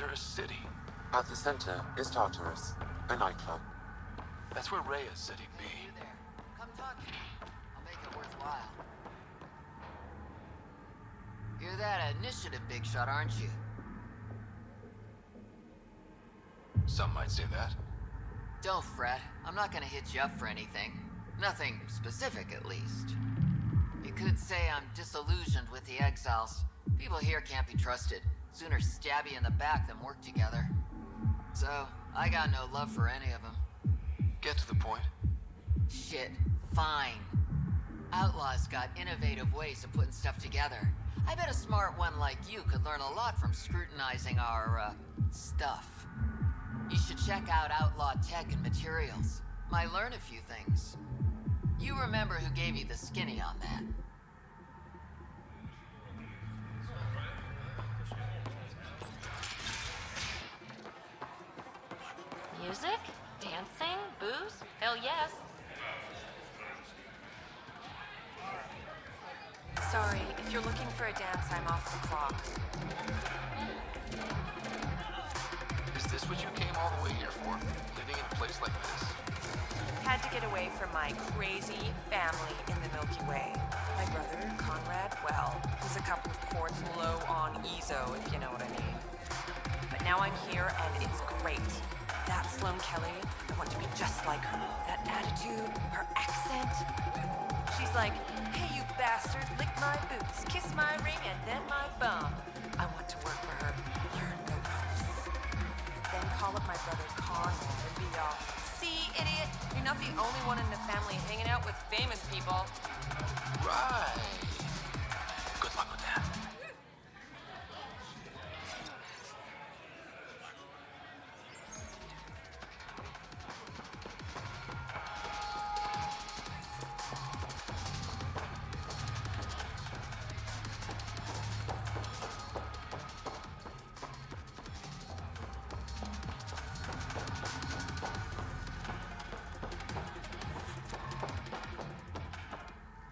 under a city. At the center is Tartarus, a nightclub. That's where Rhea's city be. Hey, you there. Come talk to me. I'll make it worthwhile. You're that initiative big shot, aren't you? Some might say that. Don't fret. I'm not gonna hit you up for anything. Nothing specific, at least. You could say I'm disillusioned with the exiles. People here can't be trusted. Sooner stab you in the back than work together. So, I got no love for any of them. Get to the point. Shit, fine. Outlaws got innovative ways of putting stuff together. I bet a smart one like you could learn a lot from scrutinizing our, stuff. You should check out Outlaw Tech and Materials. Might learn a few things. You remember who gave you the skinny on that. Music? Dancing? Booze? Hell yes. Sorry, if you're looking for a dance, I'm off the clock. Is this what you came all the way here for? Living in a place like this? Had to get away from my crazy family in the Milky Way. My brother, Conrad, well, he's a couple of quarts low on EZO, if you know what I mean. But now I'm here and it's great. That Sloan Kelly, I want to be just like her. That attitude, her accent. She's like, hey you bastard, lick my boots, kiss my ring, and then my bum. I want to work for her, learn the ropes. Then call up my brother Conrad and be all, see, idiot, you're not the only one in the family hanging out with famous people. Right. Good luck with that.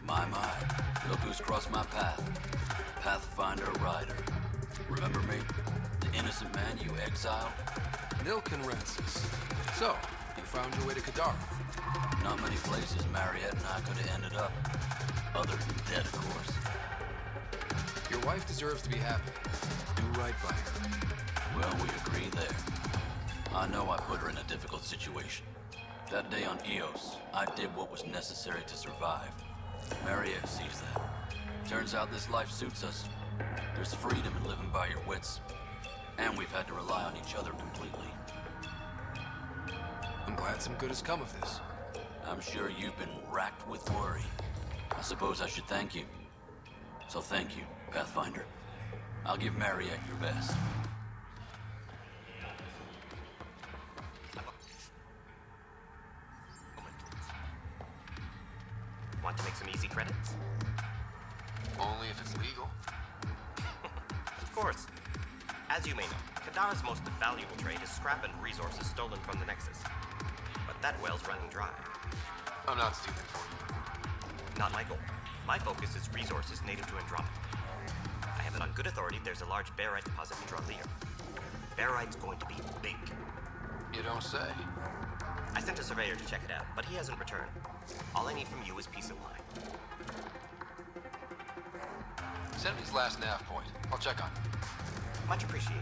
My, look who's crossed my path. Pathfinder Rider. Remember me? The innocent man you exiled? Nilk and Rancis. So, you found your way to Kadara. Not many places Mariette and I could have ended up. Other than dead, of course. Your wife deserves to be happy. Do right by her. Well, we agree there. I know I put her in a difficult situation. That day on Eos, I did what was necessary to survive. Mariette sees that. Turns out this life suits us. There's freedom in living by your wits. And we've had to rely on each other completely. I'm glad some good has come of this. I'm sure you've been racked with worry. I suppose I should thank you. So thank you, Pathfinder. I'll give Mariette your best. Want to make some easy credits? Only if it's legal. Of course. As you may know, Kadara's most valuable trade is scrap and resources stolen from the Nexus. But that well's running dry. I'm not stealing for you. Not my goal. My focus is resources native to Andromeda. I have it on good authority there's a large barite deposit in Dralier. Barite's going to be big. You don't say. I sent a surveyor to check it out, but he hasn't returned. All I need from you is peace of mind. Send me his last nav point. I'll check on it. Much appreciated.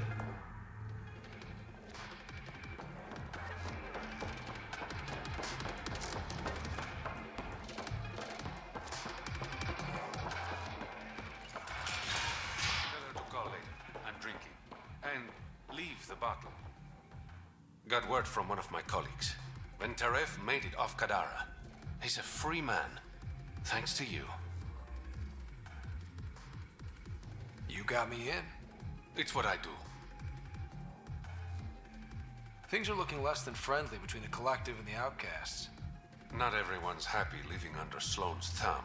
Tell her to call later. I'm drinking. And leave the bottle. Got word from one of my colleagues. When Taref made it off Kadara, he's a free man. Thanks to you. You got me in. It's what I do. Things are looking less than friendly between the Collective and the Outcasts. Not everyone's happy living under Sloane's thumb.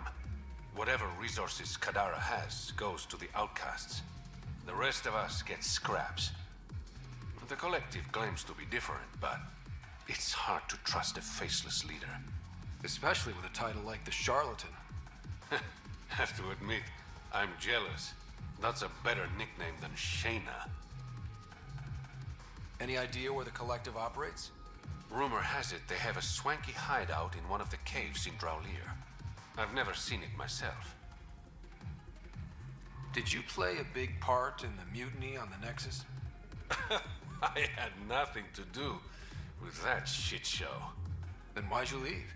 Whatever resources Kadara has goes to the outcasts. The rest of us get scraps. The Collective claims to be different, but it's hard to trust a faceless leader. Especially with a title like the Charlatan. Have to admit, I'm jealous. That's a better nickname than Shayna. Any idea where the Collective operates? Rumor has it they have a swanky hideout in one of the caves in Draulir. I've never seen it myself. Did you play a big part in the mutiny on the Nexus? I had nothing to do with that shit show. Then why'd you leave?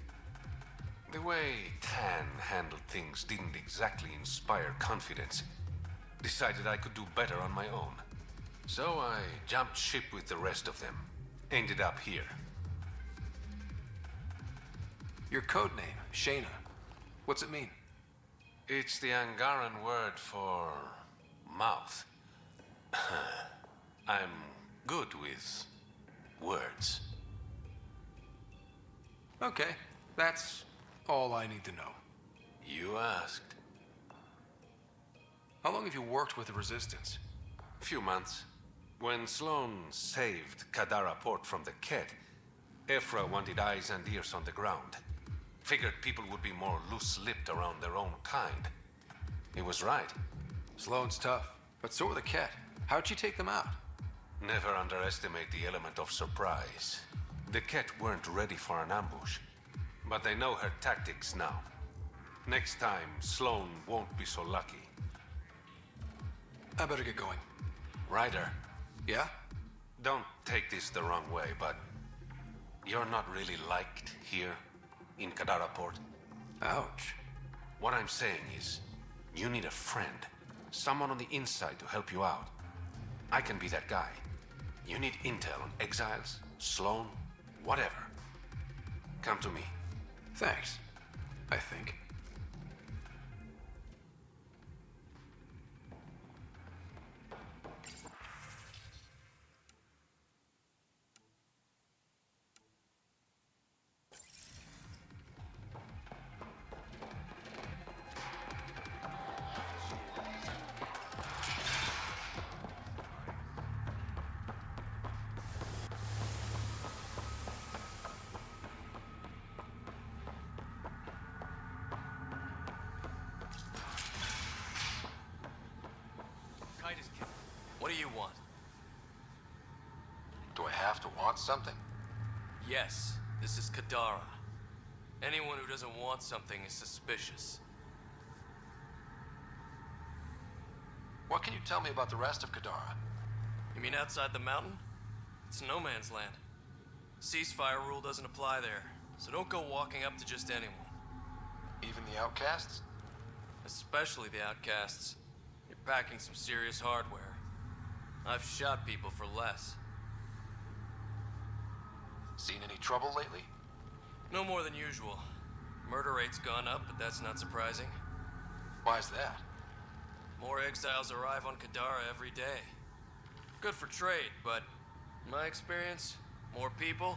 The way Tan handled things didn't exactly inspire confidence. Decided I could do better on my own. So I jumped ship with the rest of them. Ended up here. Your code name, Shayna. What's it mean? It's the Angaran word for mouth. I'm good with words. Okay, that's all I need to know. You asked. How long have you worked with the Resistance? Few months. When Sloan saved Kadara port from the Ket, Ephra wanted eyes and ears on the ground. Figured people would be more loose-lipped around their own kind. He was right. Sloane's tough, but so are the Ket. How'd you take them out? Never underestimate the element of surprise. The Ket weren't ready for an ambush, but they know her tactics now. Next time, Sloan won't be so lucky. I better get going. Ryder, Yeah? don't take this the wrong way, but you're not really liked here in Kadara port. Ouch. What I'm saying is, you need a friend. Someone on the inside to help you out. I can be that guy. You need intel on exiles, Sloan, whatever. Come to me. Thanks. I think. What do you want? Do I have to want something? Yes, this is Kadara. Anyone who doesn't want something is suspicious. What can you tell me about the rest of Kadara? You mean outside the mountain? It's no man's land. Ceasefire rule doesn't apply there, so don't go walking up to just anyone. Even the outcasts? Especially the outcasts. You're packing some serious hardware. I've shot people for less. Seen any trouble lately? No more than usual. Murder rate's gone up, but that's not surprising. Why's that? More exiles arrive on Kadara every day. Good for trade, but in my experience, more people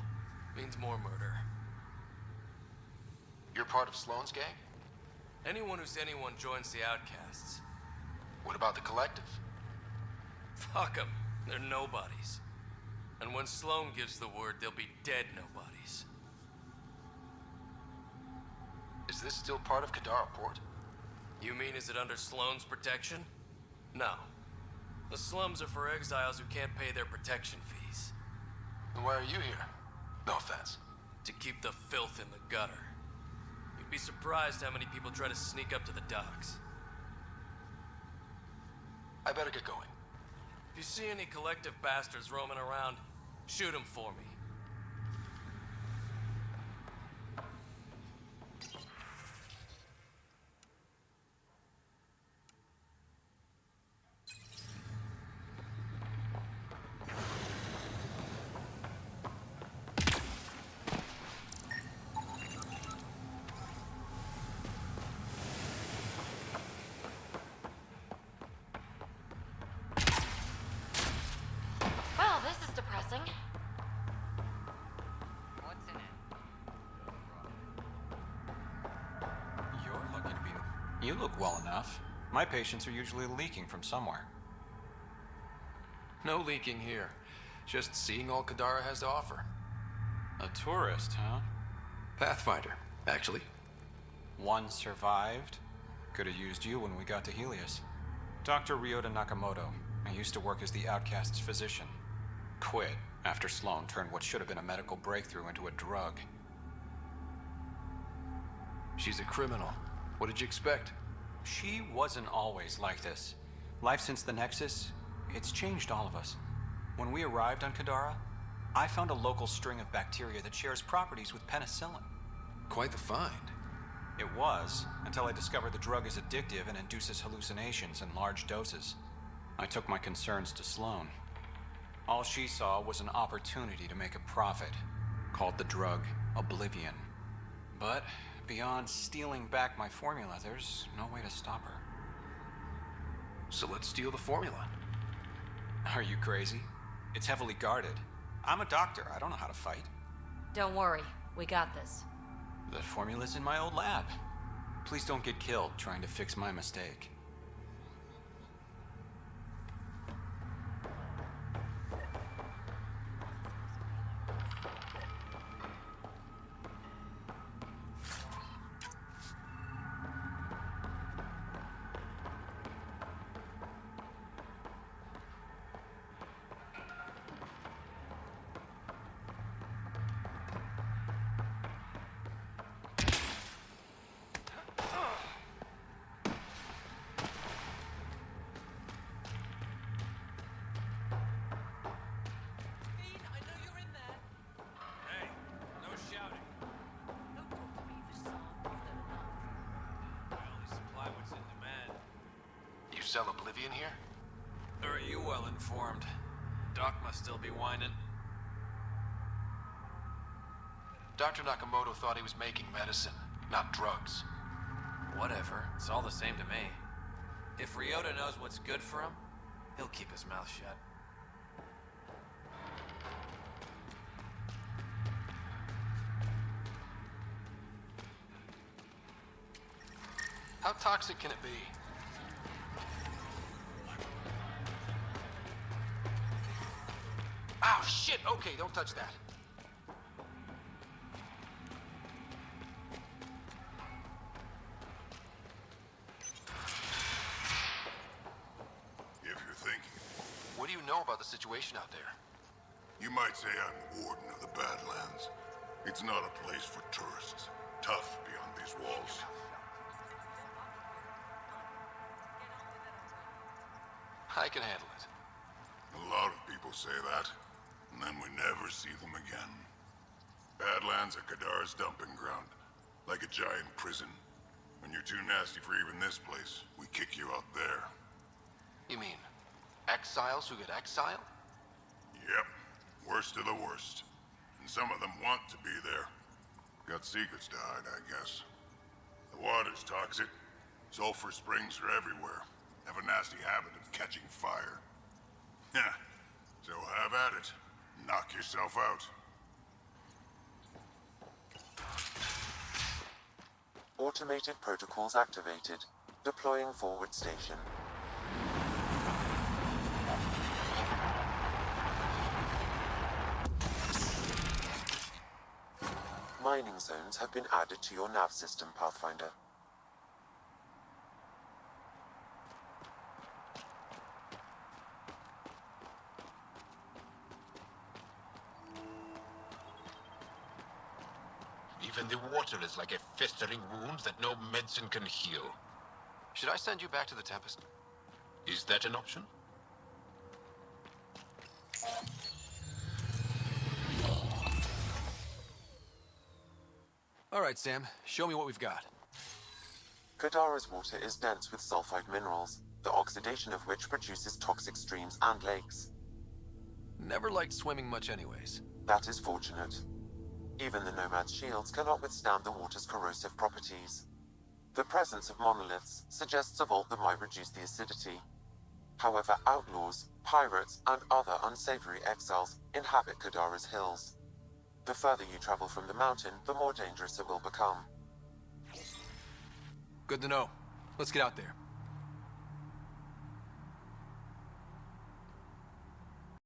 means more murder. You're part of Sloane's gang? Anyone who's anyone joins the outcasts. What about the Collective? Fuck them. They're nobodies. And when Sloan gives the word, they'll be dead nobodies. Is this still part of Kadara port? You mean is it under Sloan's protection? No. The slums are for exiles who can't pay their protection fees. Then why are you here? No offense. To keep the filth in the gutter. You'd be surprised how many people try to sneak up to the docks. I better get going. If you see any collective bastards roaming around, shoot them for me. Well, this is depressing. What's in it? You're looking to be... You look well enough. My patients are usually leaking from somewhere. No leaking here. Just seeing all Kadara has to offer. A tourist, huh? Pathfinder, actually. One survived. Could have used you when we got to Helios. Dr. Ryota Nakamoto. I used to work as the outcast's physician. quit after Sloan turned what should have been a medical breakthrough into a drug. She's a criminal. What did you expect? She wasn't always like this. Life since the Nexus, it's changed all of us. When we arrived on Kadara, I found a local string of bacteria that shares properties with penicillin. Quite the find. It was, until I discovered the drug is addictive and induces hallucinations in large doses. I took my concerns to Sloan. All she saw was an opportunity to make a profit, called the drug Oblivion. But beyond stealing back my formula, there's no way to stop her. So let's steal the formula. Are you crazy? It's heavily guarded. I'm a doctor. I don't know how to fight. Don't worry, we got this. The formula's in my old lab. Please don't get killed trying to fix my mistake. Sell Oblivion here? Or are you well informed? Doc must still be whining. Dr. Nakamoto thought he was making medicine, not drugs. Whatever, it's all the same to me. If Ryota knows what's good for him, he'll keep his mouth shut. How toxic can it be? Oh, shit! Okay, don't touch that. If you're thinking. What do you know about the situation out there? You might say I'm warden of the Badlands. It's not a place for tourists. Tough beyond these walls. I can handle it. A lot of people say that, and then we never see them again. Badlands are Kadara's dumping ground, like a giant prison. When you're too nasty for even this place, we kick you out there. You mean exiles who get exiled? Yep, worst of the worst. And some of them want to be there. Got secrets to hide, I guess. The water's toxic. Sulfur springs are everywhere. Have a nasty habit of catching fire. Yeah, so have at it. Knock yourself out. Automated protocols activated. Deploying forward station. Mining zones have been added to your nav system, Pathfinder. Even the water is like a festering wound that no medicine can heal. Should I send you back to the Tempest? Is that an option? All right, Sam. Show me what we've got. Kadara's water is dense with sulfide minerals, the oxidation of which produces toxic streams and lakes. Never liked swimming much anyways. That is fortunate. Even the Nomad's shields cannot withstand the water's corrosive properties. The presence of monoliths suggests a vault that might reduce the acidity. However, outlaws, pirates, and other unsavory exiles inhabit Kadara's hills. The further you travel from the mountain, the more dangerous it will become. Good to know. Let's get out there.